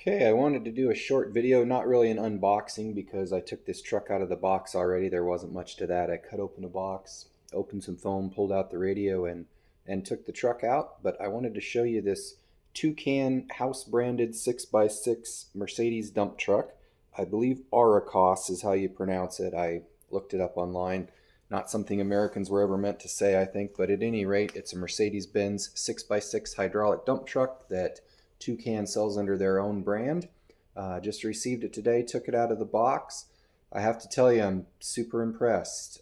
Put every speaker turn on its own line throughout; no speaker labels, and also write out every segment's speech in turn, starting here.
Okay, I wanted to do a short video, not really an unboxing because I took this truck out of the box already. There wasn't much to that. I cut open the box, opened some foam, pulled out the radio, and took the truck out. But I wanted to show you this Toucan house branded 6x6 Mercedes dump truck. I believe Arocs is how you pronounce it. I looked it up online. Not something Americans were ever meant to say, I think, but at any rate, it's a Mercedes-Benz 6x6 hydraulic dump truck that Toucan sells under their own brand. Just received it today, took it out of the box. I have to tell you, I'm super impressed.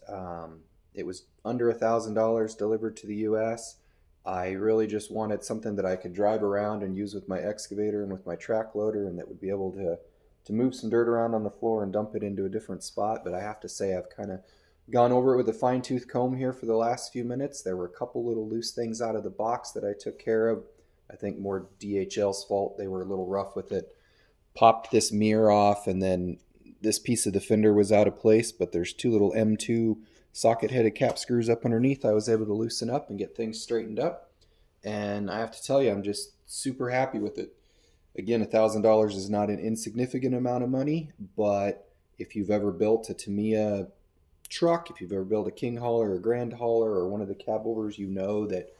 It was under $1,000 delivered to the US. I really just wanted something that I could drive around and use with my excavator and with my track loader, and that would be able to move some dirt around on the floor and dump it into a different spot. But I have to say, I've kind of gone over it with a fine-tooth comb here for the last few minutes. There were a couple little loose things out of the box that I took care of. I think more DHL's fault. They were a little rough with it. Popped this mirror off, and then this piece of the fender was out of place, but there's two little M2 socket-headed cap screws up underneath. I was able to loosen up and get things straightened up. And I have to tell you, I'm just super happy with it. Again, $1,000 is not an insignificant amount of money, but if you've ever built a Tamiya truck, if you've ever built a King hauler or a Grand hauler or one of the cab overs, you know that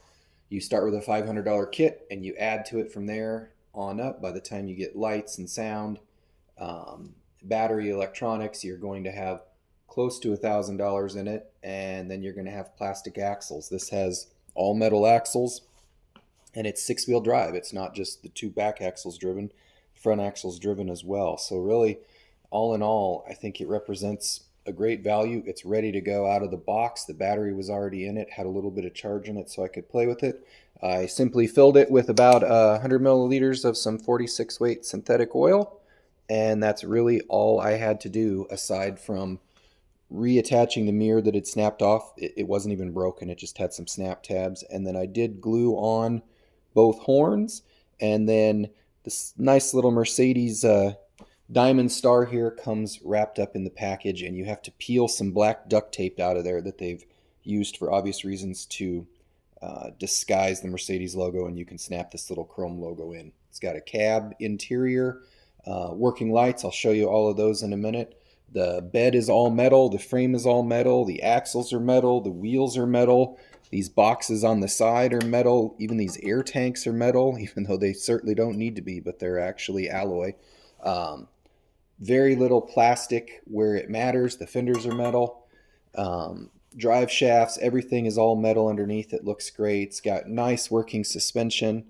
you start with a $500 kit and you add to it from there on up. By the time you get lights and sound, battery, electronics, you're going to have close to $1,000 in it, and then you're going to have plastic axles. This has all metal axles, and it's six-wheel drive. It's not just the two back axles driven, the front axles driven as well. So really, all in all, I think it represents a great value. It's ready to go out of the box. The battery was already in it, had a little bit of charge in it so I could play with it. I simply filled it with about 100 milliliters of some 46 weight synthetic oil, and that's really all I had to do aside from reattaching the mirror that had snapped off. It wasn't even broken, it just had some snap tabs. And then I did glue on both horns, and then this nice little Mercedes Diamond Star here comes wrapped up in the package, and you have to peel some black duct tape out of there that they've used for obvious reasons to disguise the Mercedes logo, and you can snap this little chrome logo in. It's got a cab interior, working lights. I'll show you all of those in a minute. The bed is all metal, the frame is all metal, the axles are metal, the wheels are metal, these boxes on the side are metal, even these air tanks are metal, even though they certainly don't need to be, but they're actually alloy. Very little plastic where it matters. The fenders are metal. Drive shafts, everything is all metal underneath. It looks great. It's got nice working suspension,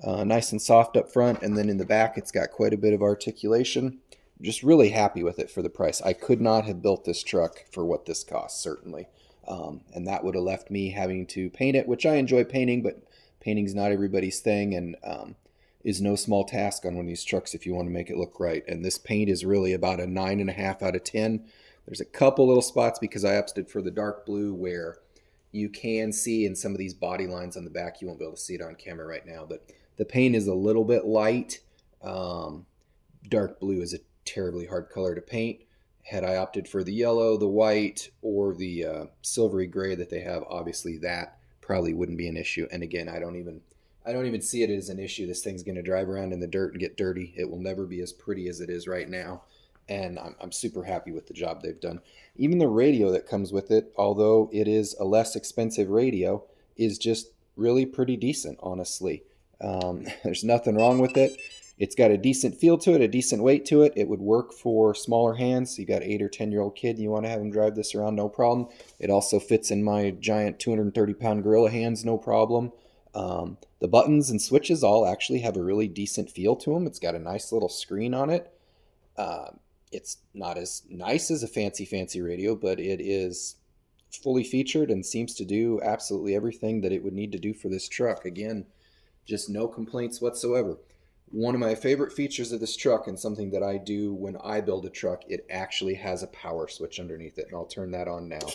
nice and soft up front, and then in the back it's got quite a bit of articulation. I'm just really happy with it for the price. I could not have built this truck for what this costs, certainly. And that would have left me having to paint it, which I enjoy painting, but painting's not everybody's thing, and is no small task on one of these trucks if you want to make it look right. And this paint is really about a 9.5 out of 10. There's a couple little spots because I opted for the dark blue where you can see in some of these body lines on the back. You won't be able to see it on camera right now, but the paint is a little bit light. Dark blue is a terribly hard color to paint. Had I opted for the yellow, the white, or the silvery gray that they have, obviously that probably wouldn't be an issue. And again, I don't even see it as an issue. This thing's going to drive around in the dirt and get dirty. It will never be as pretty as it is right now. And I'm super happy with the job they've done. Even the radio that comes with it, although it is a less expensive radio, is just really pretty decent, honestly. There's nothing wrong with it. It's got a decent feel to it, a decent weight to it. It would work for smaller hands. You got an 8 or 10-year-old kid and you want to have him drive this around, no problem. It also fits in my giant 230-pound gorilla hands, no problem. The buttons and switches all actually have a really decent feel to them. It's got a nice little screen on it. It's not as nice as a fancy radio, but it is fully featured and seems to do absolutely everything that it would need to do for this truck. Again, just no complaints whatsoever. One of my favorite features of this truck, and something that I do when I build a truck, it actually has a power switch underneath it, and I'll turn that on now.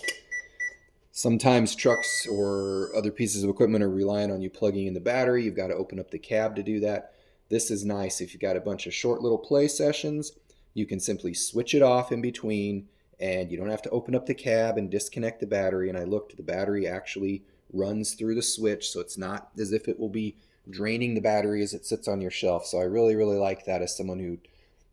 Sometimes trucks or other pieces of equipment are relying on you plugging in the battery. You've got to open up the cab to do that. This is nice. If you've got a bunch of short little play sessions, you can simply switch it off in between, and you don't have to open up the cab and disconnect the battery. And I looked, the battery actually runs through the switch, so it's not as if it will be draining the battery as it sits on your shelf. So I really, really like that as someone who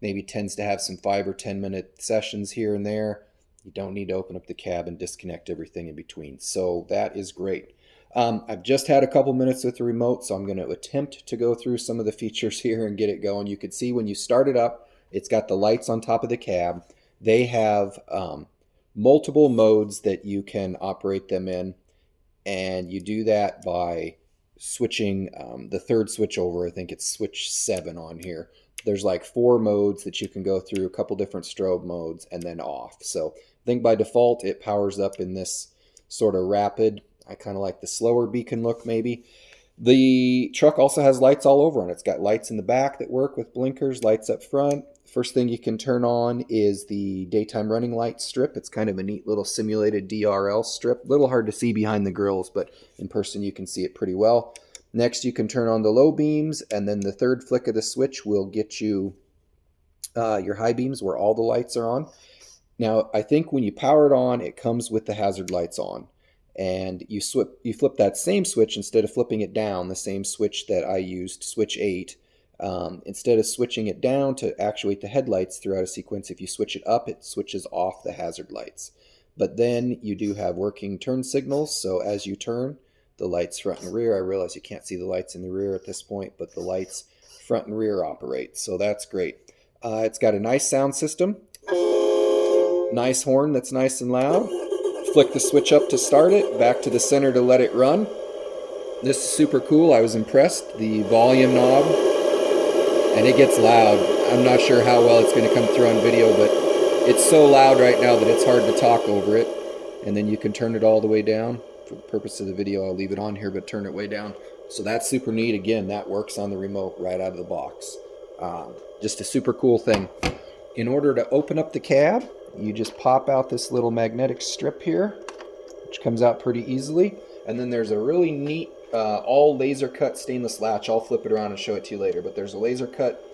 maybe tends to have some 5 or 10 minute sessions here and there. You don't need to open up the cab and disconnect everything in between. So that is great. I've just had a couple minutes with the remote, so I'm going to attempt to go through some of the features here and get it going. You can see when you start it up, it's got the lights on top of the cab. They have multiple modes that you can operate them in, and you do that by switching the third switch over. I think it's switch 7 on here. There's like 4 modes that you can go through, a couple different strobe modes, and then off. So I think by default it powers up in this sort of rapid. I kind of like the slower beacon look maybe. The truck also has lights all over, and it's got lights in the back that work with blinkers, lights up front. First thing you can turn on is the daytime running light strip. It's kind of a neat little simulated DRL strip. A little hard to see behind the grills, but in person you can see it pretty well. Next, you can turn on the low beams, and then the third flick of the switch will get you your high beams where all the lights are on. Now, I think when you power it on, it comes with the hazard lights on. And you flip that same switch, instead of flipping it down, the same switch that I used, switch 8, instead of switching it down to actuate the headlights throughout a sequence, if you switch it up, it switches off the hazard lights. But then you do have working turn signals, so as you turn, the lights front and rear, I realize you can't see the lights in the rear at this point, but the lights front and rear operate, so that's great. It's got a nice sound system, nice horn that's nice and loud. Flick the switch up to start it, back to the center to let it run. This is super cool. I was impressed. The volume knob, and it gets loud. I'm not sure how well it's going to come through on video, but it's so loud right now that it's hard to talk over it. And then you can turn it all the way down. For the purpose of the video, I'll leave it on here, but turn it way down. So that's super neat. Again, that works on the remote right out of the box. Just a super cool thing. In order to open up the cab, you just pop out this little magnetic strip here, which comes out pretty easily. And then there's a really neat all laser cut stainless latch. I'll flip it around and show it to you later, but there's a laser cut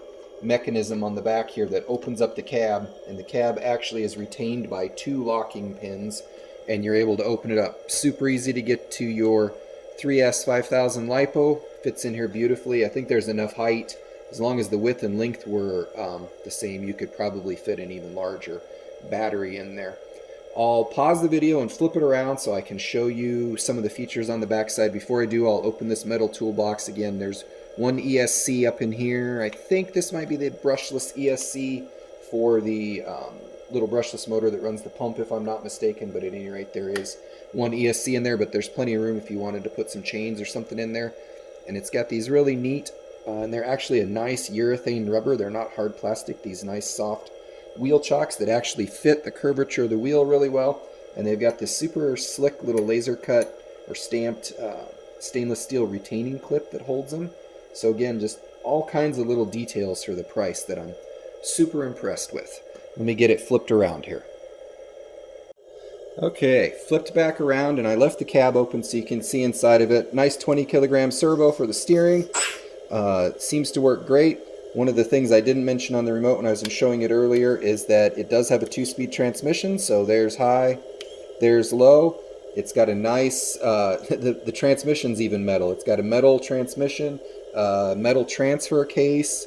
mechanism on the back here that opens up the cab, and the cab actually is retained by 2 locking pins, and you're able to open it up. Super easy to get to your 3S 5000 LiPo. Fits in here beautifully. I think there's enough height. As long as the width and length were the same, you could probably fit an even larger battery in there. I'll pause the video and flip it around so I can show you some of the features on the backside. Before I do, I'll open this metal toolbox again. There's one ESC up in here. I think this might be the brushless ESC for the little brushless motor that runs the pump, if I'm not mistaken, but at any rate there is one ESC in there, but there's plenty of room if you wanted to put some chains or something in there. And it's got these really neat, and they're actually a nice urethane rubber. They're not hard plastic, these nice soft wheel chocks that actually fit the curvature of the wheel really well. And they've got this super slick little laser cut or stamped stainless steel retaining clip that holds them. So again, just all kinds of little details for the price that I'm super impressed with. Let me get it flipped around here. Okay, flipped back around, and I left the cab open so you can see inside of it. Nice 20 kilogram servo for the steering. Seems to work great. One of the things I didn't mention on the remote when I was showing it earlier is that it does have a 2-speed transmission. So there's high, there's low. It's got a nice, the transmission's even metal. It's got a metal transmission, metal transfer case.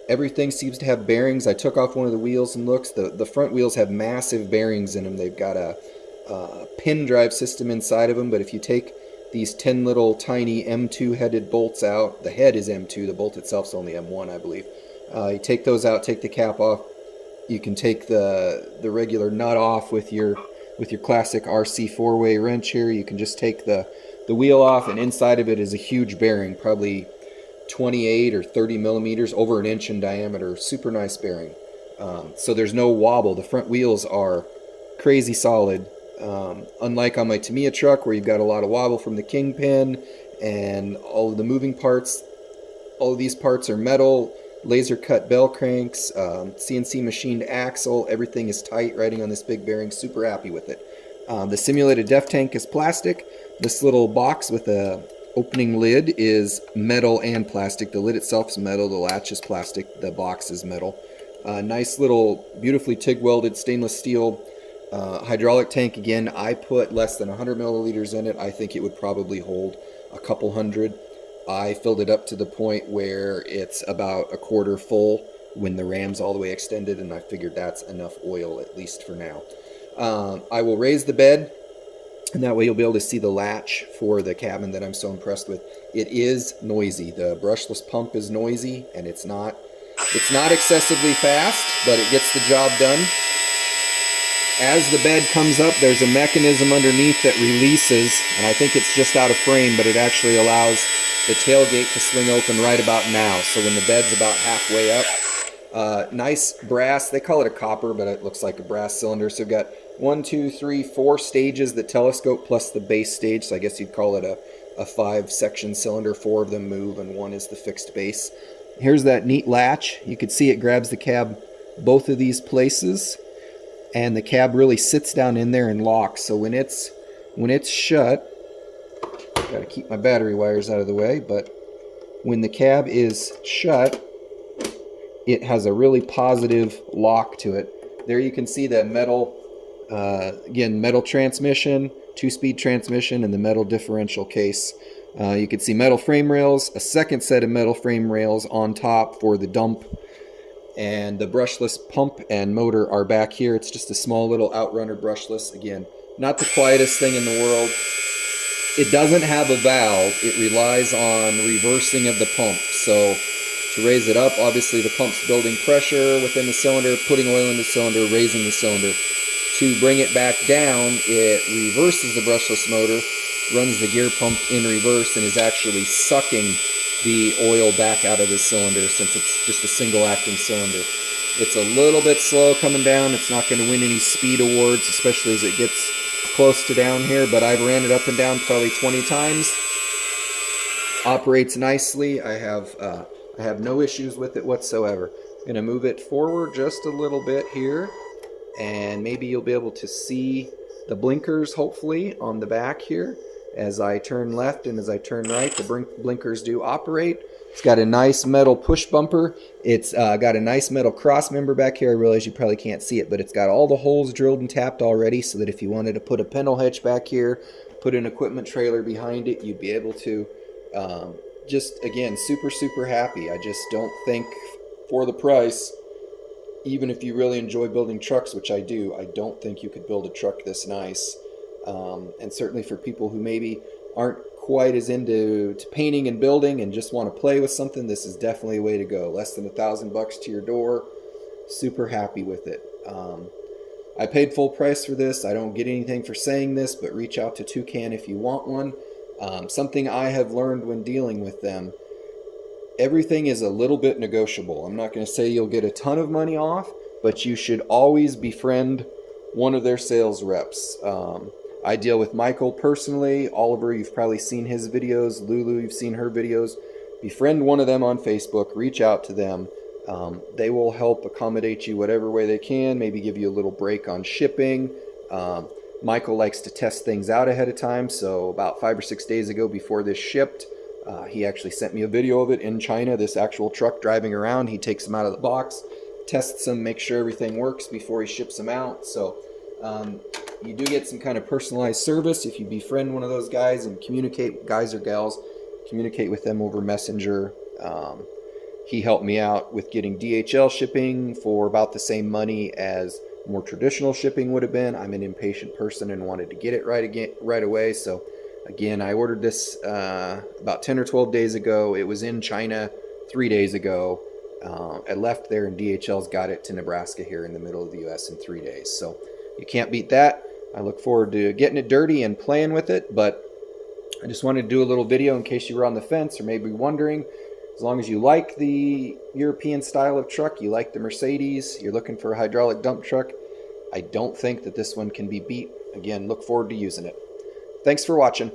Everything seems to have bearings. I took off one of the wheels and looked. The front wheels have massive bearings in them. They've got a pin drive system inside of them, but if you take these 10 little tiny M2 headed bolts out, the head is M2, the bolt itself is only M1, I believe. You take those out, take the cap off. You can take the regular nut off with your classic RC 4-way wrench here. You can just take the wheel off, and inside of it is a huge bearing, probably 28 or 30 millimeters, over an inch in diameter. Super nice bearing. So there's no wobble. The front wheels are crazy solid. Unlike on my Tamiya truck where you've got a lot of wobble from the kingpin and all of the moving parts, all of these parts are metal, laser cut bell cranks, CNC machined axle. Everything is tight riding on this big bearing. Super happy with it. The simulated def tank is plastic. This little box with a opening lid is metal and plastic. The lid itself is metal, the latch is plastic, the box is metal. Nice little beautifully TIG welded stainless steel hydraulic tank. Again, I put less than 100 milliliters in it. I think it would probably hold a couple hundred. I filled it up to the point where it's about a quarter full when the ram's all the way extended, and I figured that's enough oil, at least for now. I will raise the bed, and that way you'll be able to see the latch for the cabin that I'm so impressed with. It is noisy. The brushless pump is noisy, and it's not excessively fast, but it gets the job done. As the bed comes up, there's a mechanism underneath that releases, and I think it's just out of frame, but it actually allows the tailgate to swing open right about now. So when the bed's about halfway up, nice brass, they call it a copper, but it looks like a brass cylinder. So we've got 1, 2, 3, 4 stages that telescope plus the base stage. So I guess you'd call it a 5-section cylinder. 4 of them move, and 1 is the fixed base. Here's that neat latch. You can see it grabs the cab both of these places, and the cab really sits down in there and locks. So when it's shut, got to keep my battery wires out of the way, but when the cab is shut, it has a really positive lock to it. There you can see that metal, again, metal transmission, 2-speed transmission, and the metal differential case. You can see metal frame rails, a second set of metal frame rails on top for the dump, and the brushless pump and motor are back here. It's just a small little outrunner brushless. Again, not the quietest thing in the world. It doesn't have a valve. It relies on reversing of the pump. So to raise it up, obviously the pump's building pressure within the cylinder, putting oil in the cylinder, raising the cylinder. To bring it back down, it reverses the brushless motor, runs the gear pump in reverse, and is actually sucking the oil back out of the cylinder since it's just a single acting cylinder. It's a little bit slow coming down. It's not going to win any speed awards, especially as it gets close to down here, but I've ran it up and down probably 20 times. Operates nicely. I have no issues with it whatsoever. I'm going to move it forward just a little bit here, and maybe you'll be able to see the blinkers hopefully on the back here. As I turn left and as I turn right, the blinkers do operate. It's got a nice metal push bumper. It's got a nice metal cross member back here. I realize you probably can't see it, but it's got all the holes drilled and tapped already, so that if you wanted to put a pintle hitch back here, put an equipment trailer behind it, you'd be able to. Just, again, super happy. I just don't think for the price, even if you really enjoy building trucks, which I do, I don't think you could build a truck this nice. And certainly for people who maybe aren't quite as into painting and building and just want to play with something, this is definitely a way to go. Less than $1,000 to your door. Super happy with it. I paid full price for this. I don't get anything for saying this, but reach out to Toucan if you want one. Something I have learned when dealing with them, everything is a little bit negotiable. I'm not going to say you'll get a ton of money off, but you should always befriend one of their sales reps. I deal with Michael personally. Oliver, you've probably seen his videos. Lulu, you've seen her videos. Befriend one of them on Facebook. Reach out to them. They will help accommodate you whatever way they can. Maybe give you a little break on shipping. Michael likes to test things out ahead of time. So about 5 or 6 days ago before this shipped, he actually sent me a video of it in China, this actual truck driving around. He takes them out of the box, tests them, makes sure everything works before he ships them out. So you do get some kind of personalized service if you befriend one of those guys and communicate, guys or gals, communicate with them over Messenger. He helped me out with getting DHL shipping for about the same money as more traditional shipping would have been. I'm an impatient person and wanted to get it right away. So again, I ordered this about 10 or 12 days ago. It was in China 3 days ago. I left there and DHL's got it to Nebraska here in the middle of the U.S. in 3 days. So you can't beat that. I look forward to getting it dirty and playing with it, but I just wanted to do a little video in case you were on the fence or maybe wondering. As long as you like the European style of truck, you like the Mercedes, you're looking for a hydraulic dump truck, I don't think that this one can be beat. Again, look forward to using it. Thanks for watching.